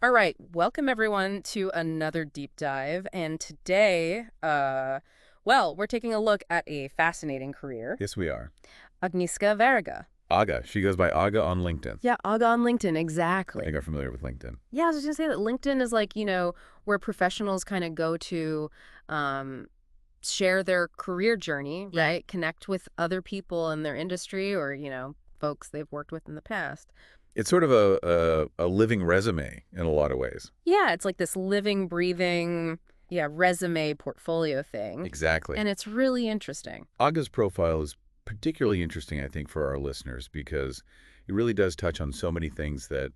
All right, welcome everyone to another deep dive. And today, we're taking a look at a fascinating career. Yes, we are. Agnieszka Veriga. Aga. She goes by Aga on LinkedIn. Yeah, Aga on LinkedIn, I exactly. think I'm familiar with LinkedIn. Yeah, I was just gonna say that LinkedIn is like, where professionals kind of go to share their career journey, right? Connect with other people in their industry or, folks they've worked with in the past. It's sort of a living resume in a lot of ways. Yeah, it's like this living, breathing, resume portfolio thing. Exactly. And it's really interesting. Aga's profile is particularly interesting, I think, for our listeners because it really does touch on so many things that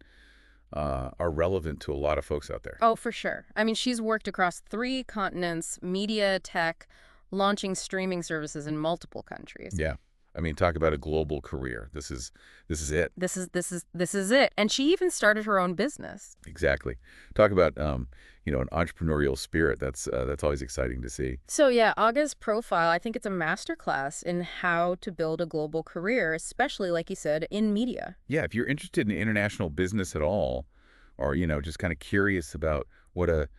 are relevant to a lot of folks out there. Oh, for sure. I mean, she's worked across 3 continents, media, tech, launching streaming services in multiple countries. Yeah. I mean, talk about a global career. This is it. This is it. And she even started her own business. Exactly. Talk about an entrepreneurial spirit. That's always exciting to see. So yeah, Aga's profile, I think it's a masterclass in how to build a global career, especially, like you said, in media. Yeah, if you're interested in international business at all, or just kind of curious about what a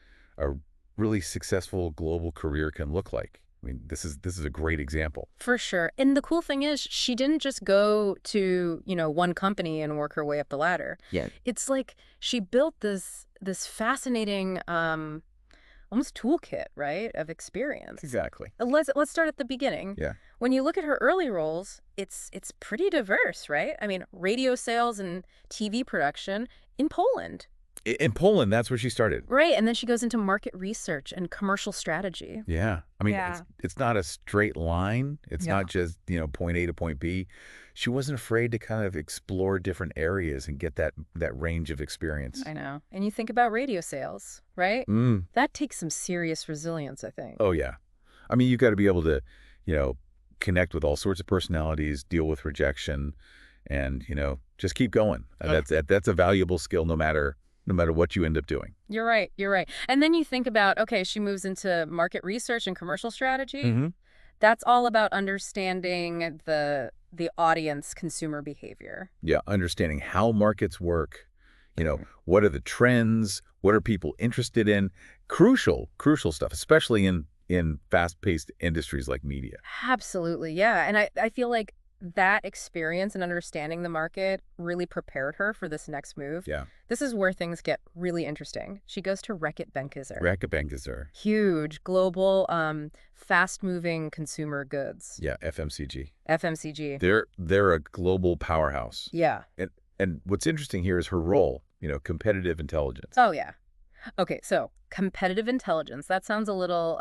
really successful global career can look like. I mean, this is a great example. For sure. And the cool thing is she didn't just go to, one company and work her way up the ladder. Yeah. It's like she built this fascinating almost toolkit, right, of experience. Exactly. Let's start at the beginning. Yeah. When you look at her early roles, it's pretty diverse, right? I mean, radio sales and TV production in Poland. In Poland, that's where she started. Right, and then she goes into market research and commercial strategy. Yeah. I mean, Yeah. it's not a straight line. It's Yeah. not just, point A to point B. She wasn't afraid to kind of explore different areas and get that range of experience. I know. And you think about radio sales, right? Mm. That takes some serious resilience, I think. Oh, yeah. I mean, you've got to be able to, connect with all sorts of personalities, deal with rejection, and, just keep going. That's a valuable skill no matter what you end up doing. You're right. And then you think about, okay, she moves into market research and commercial strategy. Mm-hmm. That's all about understanding the audience consumer behavior. Yeah, understanding how markets work, what are the trends, what are people interested in, crucial stuff, especially in fast-paced industries like media. Absolutely, yeah. And I feel like that experience and understanding the market really prepared her for this next move. Yeah. This is where things get really interesting. She goes to Reckitt Benckiser. Benckiser. Huge, global, fast-moving consumer goods. Yeah, FMCG. FMCG. They're a global powerhouse. Yeah. And what's interesting here is her role, competitive intelligence. Oh, yeah. Okay, so competitive intelligence. That sounds a little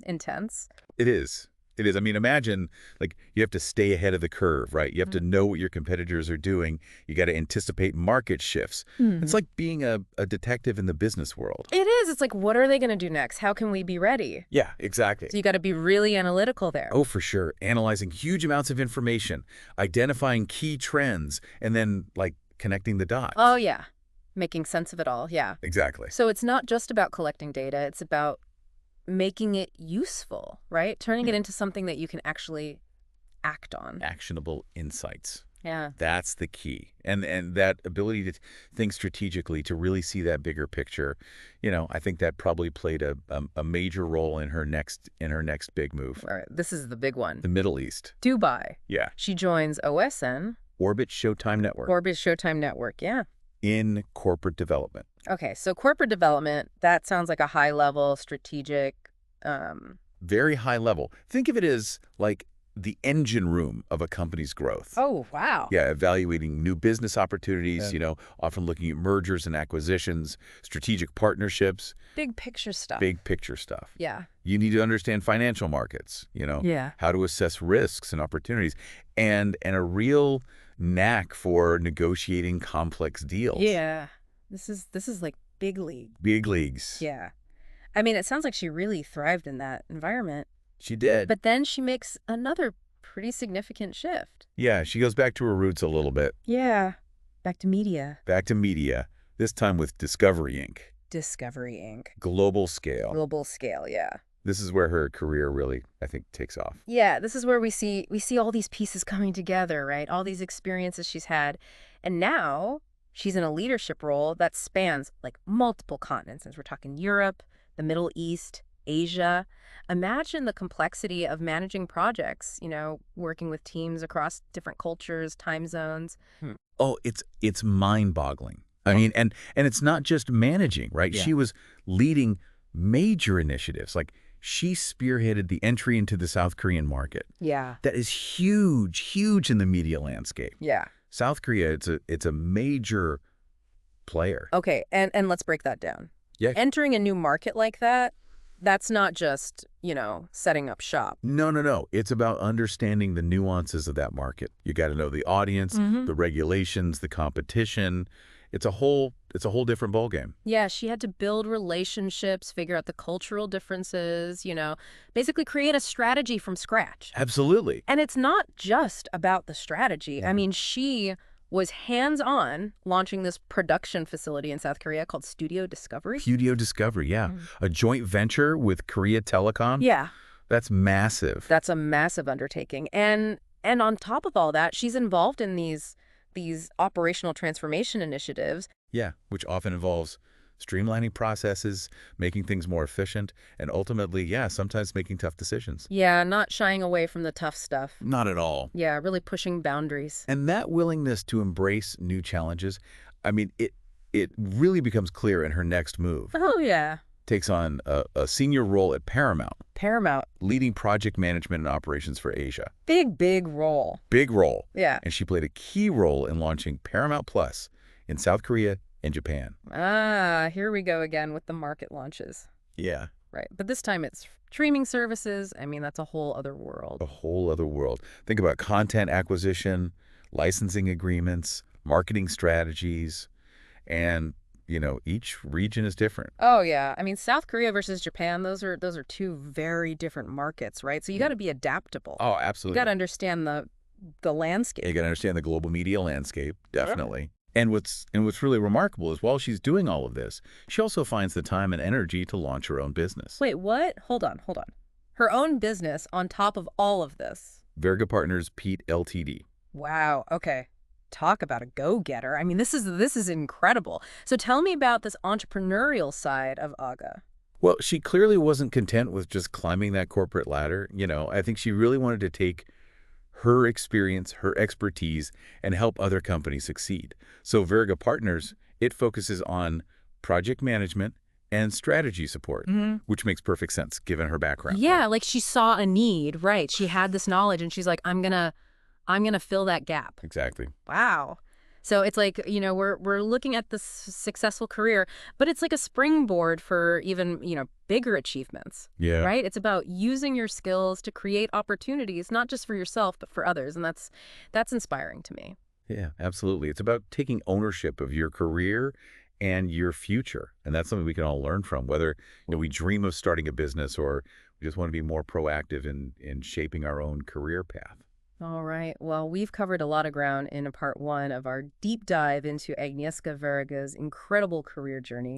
intense. It is. I mean, imagine, like, you have to stay ahead of the curve, right? You have to know what your competitors are doing. You got to anticipate market shifts. It's like being a detective in the business world. It is. It's like, what are they going to do next? How can we be ready? Yeah, exactly. So you got to be really analytical there. Oh, for sure. Analyzing huge amounts of information, identifying key trends, and then, like, connecting the dots. Oh, yeah. Making sense of it all. Yeah. Exactly. So it's not just about collecting data. It's about making it useful, right? Turning it into something that you can actually act on. Actionable insights. Yeah. That's the key. And that ability to think strategically, to really see that bigger picture, I think that probably played a major role in her next big move. All right. This is the big one. The Middle East. Dubai. Yeah. She joins OSN. Orbit Showtime Network. Yeah. In corporate development. Okay, so corporate development, that sounds like a high-level strategic... Very high level. Think of it as like the engine room of a company's growth. Oh, wow. Yeah, evaluating new business opportunities, often looking at mergers and acquisitions, strategic partnerships. Big picture stuff. Yeah. You need to understand financial markets, Yeah. how to assess risks and opportunities, and a real knack for negotiating complex deals. Yeah. This is like big league. Big leagues. Yeah. I mean, it sounds like she really thrived in that environment. She did. But then she makes another pretty significant shift. Yeah, she goes back to her roots a little bit. Yeah. Back to media. This time with Discovery Inc. Discovery Inc. Global scale, yeah. This is where her career really, I think, takes off. Yeah, this is where we see all these pieces coming together, right? All these experiences she's had. And now She's in a leadership role that spans like multiple continents. As we're talking Europe, the Middle East, Asia. Imagine the complexity of managing projects, working with teams across different cultures, time zones. Oh, it's mind-boggling. I mean, and it's not just managing, right? Yeah. She was leading major initiatives. Like, she spearheaded the entry into the South Korean market. Yeah. That is huge, huge in the media landscape. Yeah. South Korea, it's a major player. Okay, and let's break that down. Yeah. Entering a new market like that, that's not just, setting up shop. No. It's about understanding the nuances of that market. You got to know the audience, the regulations, the competition. It's a whole different ballgame. Yeah, she had to build relationships, figure out the cultural differences, basically create a strategy from scratch. Absolutely. And it's not just about the strategy. Yeah. I mean, she was hands-on launching this production facility in South Korea called Studio Discovery. Studio Discovery, yeah. A joint venture with Korea Telecom. Yeah. That's massive. That's a massive undertaking. And on top of all that, she's involved in these operational transformation initiatives. Yeah, which often involves streamlining processes, making things more efficient, and ultimately, sometimes making tough decisions. Yeah, not shying away from the tough stuff. Not at all. Yeah, really pushing boundaries. And that willingness to embrace new challenges, I mean, it really becomes clear in her next move. Oh, yeah. Takes on a senior role at Paramount. Paramount. Leading project management and operations for Asia. Big role. Big role. Yeah. And she played a key role in launching Paramount Plus in South Korea and Japan. Ah, here we go again with the market launches. Yeah. Right. But this time it's streaming services. I mean, that's a whole other world. A whole other world. Think about content acquisition, licensing agreements, marketing strategies, and each region is different. Oh, yeah. I mean, South Korea versus Japan, those are two very different markets, right? So you got to be adaptable. Oh, absolutely. You got to understand the landscape. You got to understand the global media landscape, definitely. Right. And what's really remarkable is while she's doing all of this, she also finds the time and energy to launch her own business. Wait, what? Hold on. Her own business on top of all of this. Veriga Partners Pete Ltd. Wow. Okay. Talk about a go-getter. I mean, this is incredible. So tell me about this entrepreneurial side of Aga. Well, she clearly wasn't content with just climbing that corporate ladder. I think she really wanted to take her experience, her expertise, and help other companies succeed. So Veriga Partners, it focuses on project management and strategy support, which makes perfect sense given her background. Yeah, like she saw a need, right? She had this knowledge and she's like, I'm gonna fill that gap. Exactly. Wow. So it's like, we're looking at this successful career, but it's like a springboard for even, bigger achievements. Yeah. Right? It's about using your skills to create opportunities, not just for yourself, but for others. And that's inspiring to me. Yeah, absolutely. It's about taking ownership of your career and your future. And that's something we can all learn from, whether we dream of starting a business or we just want to be more proactive in shaping our own career path. All right. Well, we've covered a lot of ground in part one of our deep dive into Agnieszka Veriga's incredible career journey.